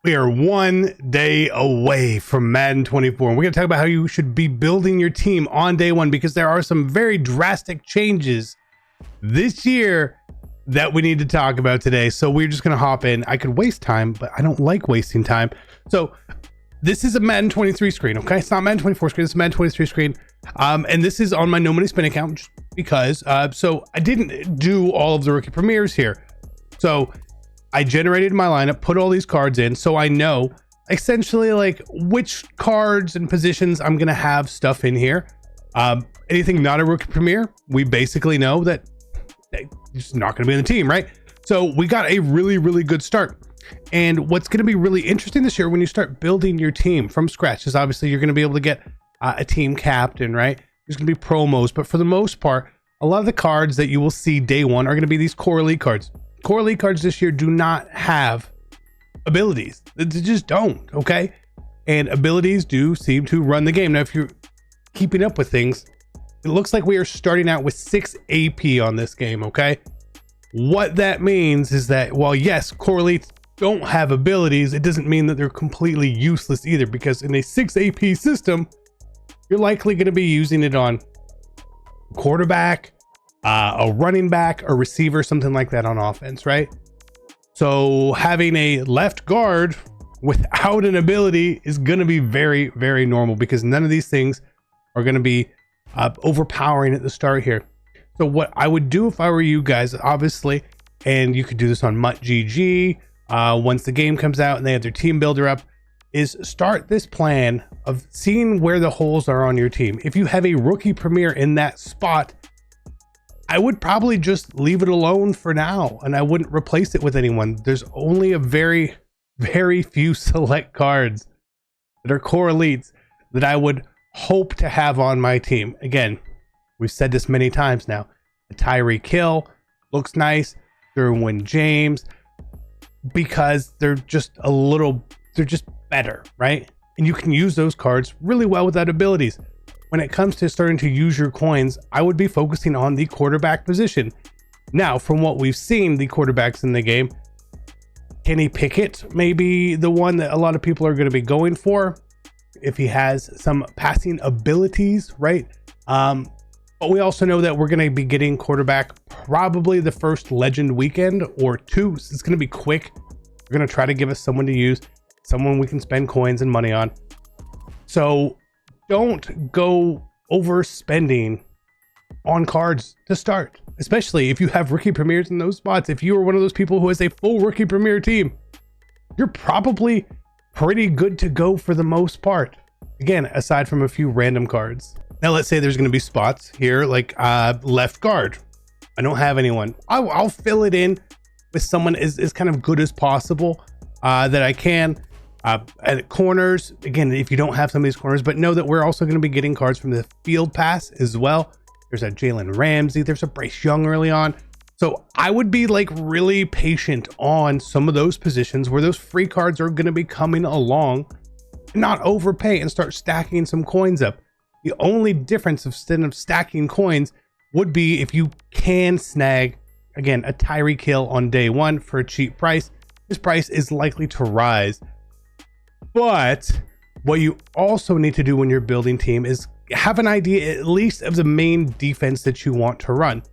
We are 1 day away from Madden 24, and we're going to talk about how you should be building your team on day one, because there are some very drastic changes this year that we need to talk about today. So we're just going to hop in. I could waste time, but I don't like wasting time. So this is a Madden 23 screen, okay? It's not Madden 24 screen, it's a Madden 23 screen. And this is on my No Money Spin account just because, so I didn't do all of the rookie premieres here. So I generated my lineup, put all these cards in, so I know essentially like which cards and positions I'm gonna have stuff in here. Anything not a rookie premiere, we basically know that it's not gonna be in the team, right? So we got a really good start. And what's gonna be really interesting this year when you start building your team from scratch is obviously you're gonna be able to get a team captain, right? There's gonna be promos, but for the most part, a lot of the cards that you will see day one are gonna be these core elite cards. Core elite cards this year do not have abilities. They just don't, okay? And abilities do seem to run the game. Now, if you're keeping up with things, it looks like we are starting out with 6 AP on this game, okay? What that means is that while yes, core elites don't have abilities, it doesn't mean that they're completely useless either, because in a 6 AP system, you're likely going to be using it on quarterback, a running back, a receiver, something like that on offense, right? So having a left guard without an ability is going to be very normal, because none of these things are going to be overpowering at the start here. So what I would do if I were you guys, obviously, and you could do this on MUT.GG once the game comes out and they have their team builder up, is start this plan of seeing where the holes are on your team. If you have a rookie premier in that spot, I would probably just leave it alone for now, and I wouldn't replace it with anyone. There's only a very few select cards that are core elites that I would hope to have on my team. Again, we've said this many times now. The Tyreek Hill looks nice. Derwin James, because they're just better, right? And you can use those cards really well without abilities. When it comes to starting to use your coins, I would be focusing on the quarterback position. Now, from what we've seen, the quarterbacks in the game, Kenny Pickett may be the one that a lot of people are going to be going for if he has some passing abilities, right? But we also know that we're going to be getting quarterback probably the first legend weekend or two. So it's going to be quick. We're going to try to give us someone to use, someone we can spend coins and money on. So don't go overspending on cards to start, especially if you have rookie premieres in those spots. If you are one of those people who has a full rookie premier team, you're probably pretty good to go for the most part. Again, aside from a few random cards. Now, let's say there's going to be spots here like left guard. I don't have anyone. I'll fill it in with someone as kind of good as possible that I can. At corners, again, if you don't have some of these corners, but know that we're also going to be getting cards from the field pass as well. There's a Jalen Ramsey, there's a Bryce Young early on. So I would be like really patient on some of those positions where those free cards are going to be coming along, and not overpay and start stacking some coins up. The only difference instead of stacking coins would be if you can snag, again, a Tyreek Hill on day one for a cheap price. This price is likely to rise. But what you also need to do when you're building team is have an idea at least of the main defense that you want to run.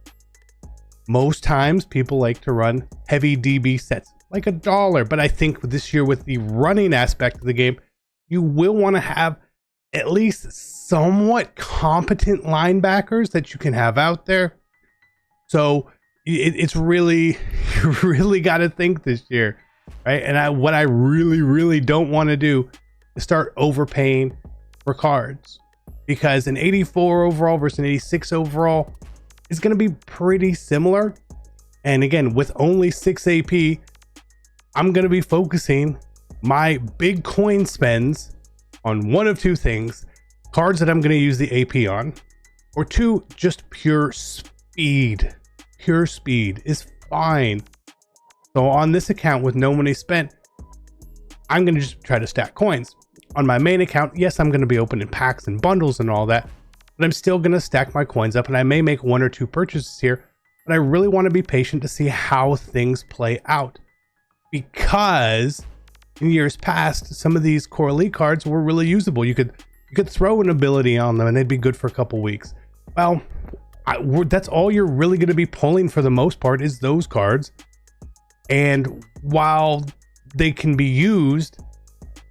Most times people like to run heavy DB sets like $1, but I think this year with the running aspect of the game, you will want to have at least somewhat competent linebackers that you can have out there. So it's really, you really got to think this year. Right. And what I really don't want to do is start overpaying for cards, because an 84 overall versus an 86 overall is going to be pretty similar. And again, with only 6 AP, I'm going to be focusing my big coin spends on one of two things: cards that I'm going to use the AP on, or two, just pure speed. Pure speed is fine. So on this account with no money spent, I'm going to just try to stack coins. On my main account, yes, I'm going to be opening packs and bundles and all that, but I'm still going to stack my coins up, and I may make 1 or 2 purchases here, but I really want to be patient to see how things play out, because in years past, some of these core elite cards were really usable. You could throw an ability on them and they'd be good for a couple weeks. Well, that's all you're really going to be pulling for the most part is those cards. And while they can be used,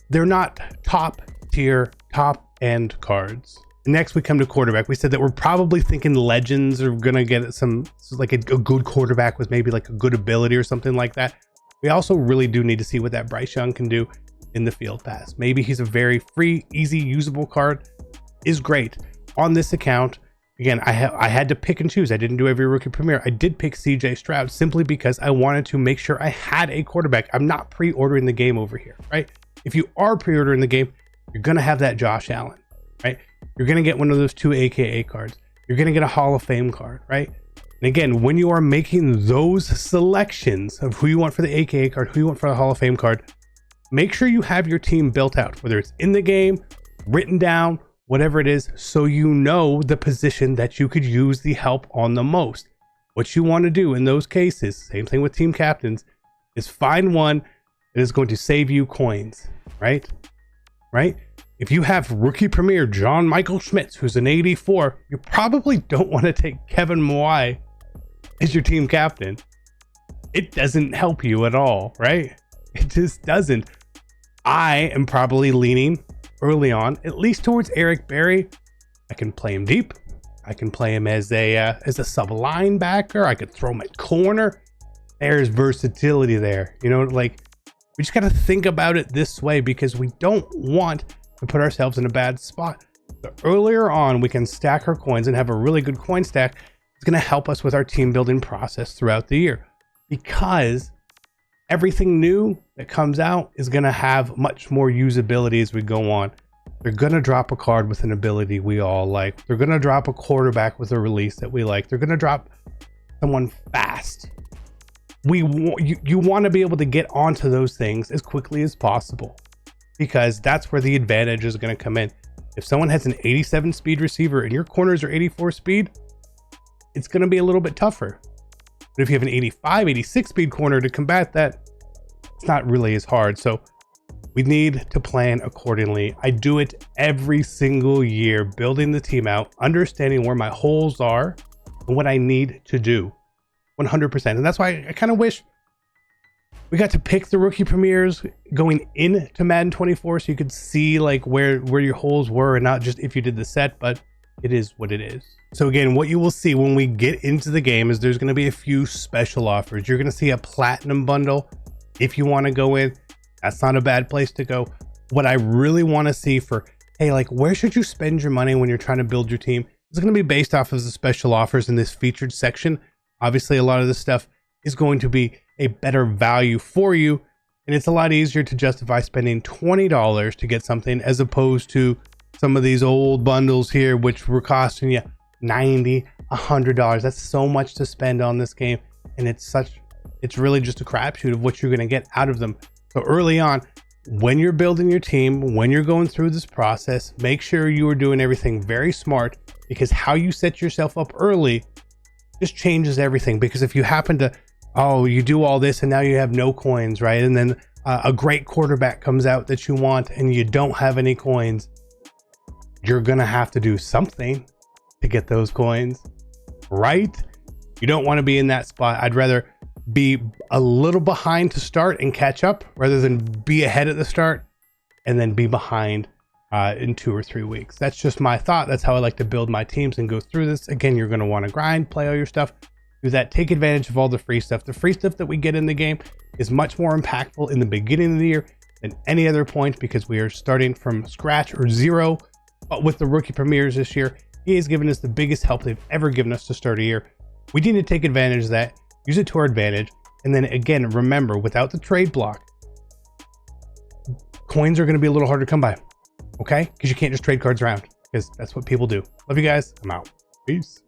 they're not top tier, top end cards. Next, we come to quarterback. We said that we're probably thinking legends are going to get some, like a good quarterback with maybe like a good ability or something like that. We also really do need to see what that Bryce Young can do in the field pass. Maybe he's a very free, easy, usable card. Is great. On this account, again, I had to pick and choose. I didn't do every rookie premiere. I did pick CJ Stroud simply because I wanted to make sure I had a quarterback. I'm not pre-ordering the game over here, right? If you are pre-ordering the game, you're going to have that Josh Allen, right? You're going to get one of those 2 AKA cards. You're going to get a Hall of Fame card, right? And again, when you are making those selections of who you want for the AKA card, who you want for the Hall of Fame card, make sure you have your team built out, whether it's in the game, written down, whatever it is, so you know the position that you could use the help on the most. What you want to do in those cases, same thing with team captains, is find one that is going to save you coins, right? Right? If you have rookie premier John Michael Schmitz, who's an 84, you probably don't want to take Kevin Mawai as your team captain. It doesn't help you at all, right? It just doesn't. I am probably leaning early on, at least towards Eric Berry. I can play him deep. I can play him as a sub linebacker. I could throw him at corner. There's versatility there. You know, like we just got to think about it this way because we don't want to put ourselves in a bad spot. The earlier on we can stack our coins and have a really good coin stack, it's going to help us with our team building process throughout the year, because everything new that comes out is going to have much more usability as we go on. They're going to drop a card with an ability we all like. They're going to drop a quarterback with a release that we like. They're going to drop someone fast. You want to be able to get onto those things as quickly as possible, because that's where the advantage is going to come in. If someone has an 87 speed receiver and your corners are 84 speed, it's going to be a little bit tougher. But if you have an 85, 86 speed corner to combat that, it's not really as hard. So we need to plan accordingly. I do it every single year, building the team out, understanding where my holes are and what I need to do 100%. And that's why I kind of wish we got to pick the rookie premieres going into Madden 24 so you could see like where your holes were and not just if you did the set, but it is what it is. So again, what you will see when we get into the game is there's going to be a few special offers. You're going to see a platinum bundle. If you want to go in, that's not a bad place to go. What I really want to see for, hey, like where should you spend your money when you're trying to build your team? It's going to be based off of the special offers in this featured section. Obviously, a lot of this stuff is going to be a better value for you. And it's a lot easier to justify spending $20 to get something as opposed to some of these old bundles here, which were costing you $90, $100. That's so much to spend on this game. And it's really just a crapshoot of what you're going to get out of them. So early on, when you're building your team, when you're going through this process, make sure you are doing everything very smart, because how you set yourself up early just changes everything. Because if you happen to, you do all this and now you have no coins, right? And then a great quarterback comes out that you want and you don't have any coins, you're going to have to do something to get those coins, right? You don't want to be in that spot. I'd rather be a little behind to start and catch up rather than be ahead at the start and then be behind in 2 or 3 weeks. That's just my thought. That's how I like to build my teams and go through this. Again, you're going to want to grind, play all your stuff, do that, take advantage of all the free stuff. The free stuff that we get in the game is much more impactful in the beginning of the year than any other point, because we are starting from scratch or zero. But with the rookie premieres this year, he has given us the biggest help they've ever given us to start a year. We need to take advantage of that, use it to our advantage. And then again, remember, without the trade block, coins are going to be a little harder to come by. Okay? Because you can't just trade cards around, because that's what people do. Love you guys. I'm out. Peace.